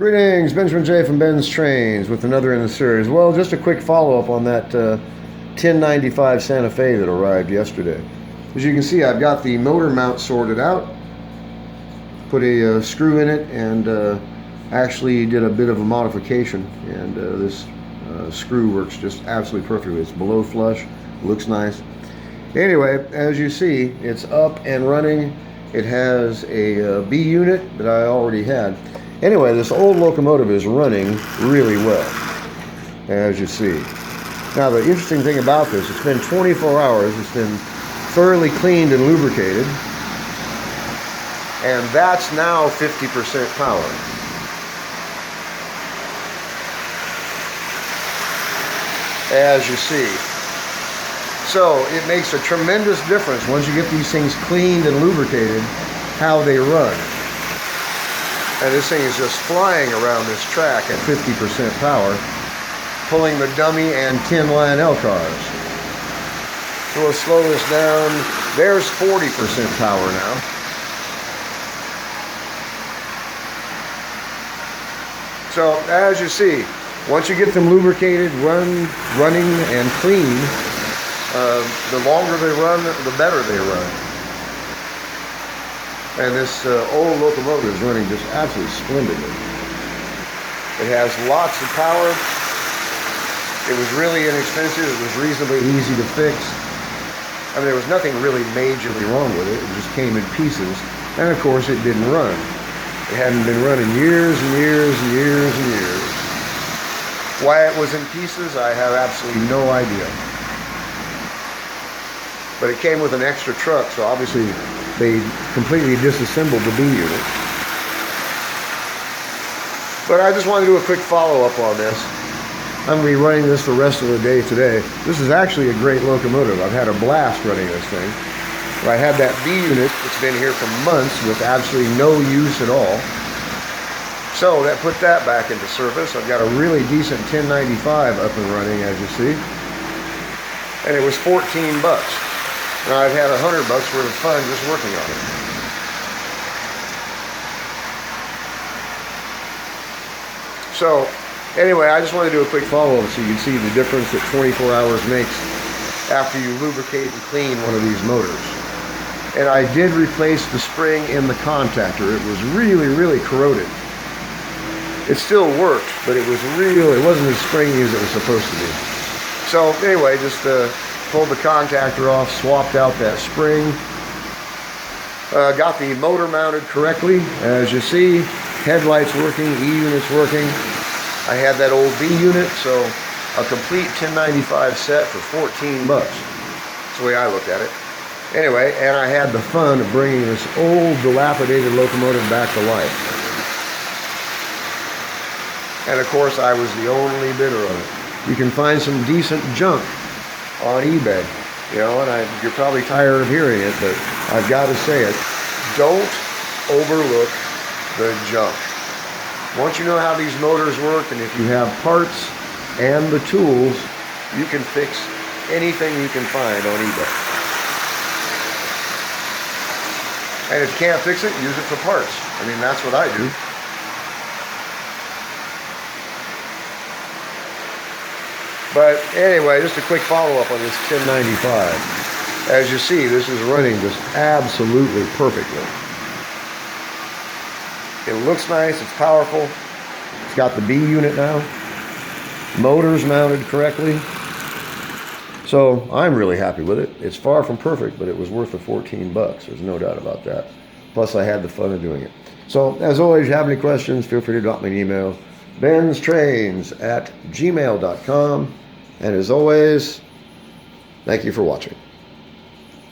Greetings, Benjamin J. from Ben's Trains with another in the series. Well, just a quick follow-up on that 1095 Santa Fe that arrived yesterday. As you can see, I've got the motor mount sorted out, put a screw in it, and actually did a bit of a modification, and this screw works just absolutely perfectly. It's below flush, looks nice. Anyway, as you see, it's up and running. It has a B unit that I already had. Anyway, this old locomotive is running really well, as you see. Now, the interesting thing about this, it's been 24 hours. It's been thoroughly cleaned and lubricated. And that's now 50% power. As you see. So it makes a tremendous difference once you get these things cleaned and lubricated, how they run. And this thing is just flying around this track at 50% power, pulling the dummy and 10-line L cars. So we'll slow this down. There's 40% power now. So as you see, once you get them lubricated, running and clean, the longer they run, the better they run. And this old locomotive is running just absolutely splendidly. It has lots of power. It was really inexpensive. It was reasonably easy to fix. I mean, there was nothing really majorly wrong with it. It just came in pieces. And of course, it didn't run. It hadn't been running years and years and years and years. Why it was in pieces, I have absolutely no idea. But it came with an extra truck, so obviously they completely disassembled the B unit. But I just want to do a quick follow-up on this. I'm going to be running this the rest of the day today. This is actually a great locomotive. I've had a blast running this thing. I had that B unit that's been here for months with absolutely no use at all. So that put that back into service. I've got a really decent 1095 up and running, as you see. And it was 14 bucks. Now I've had $100 worth of fun just working on it. So anyway, I just want to do a quick follow-up so you can see the difference that 24 hours makes after you lubricate and clean one of these motors. And I did replace the spring in the contactor. It was really, really corroded. It still worked, but it wasn't as springy as it was supposed to be. So anyway, just pulled the contactor off, swapped out that spring, got the motor mounted correctly, as you see. Headlights working, E unit's working. I had that old B unit, so a complete 1095 set for 14 bucks. That's the way I looked at it. Anyway, and I had the fun of bringing this old dilapidated locomotive back to life. And of course, I was the only bidder on it. You can find some decent junk on eBay, you know, and you're probably tired of hearing it, but I've got to say it. Don't overlook the junk. Once you know how these motors work, and if you have parts and the tools, you can fix anything you can find on eBay. And if you can't fix it, use it for parts. I mean, that's what I do. But anyway, just a quick follow-up on this 1095. As you see, this is running just absolutely perfectly. It looks nice, it's powerful. It's got the B unit now. Motor's mounted correctly. So I'm really happy with it. It's far from perfect, but it was worth the 14 bucks. There's no doubt about that. Plus I had the fun of doing it. So as always, if you have any questions, feel free to drop me an email. BENZTRAINZ@gmail.com. And as always, thank you for watching.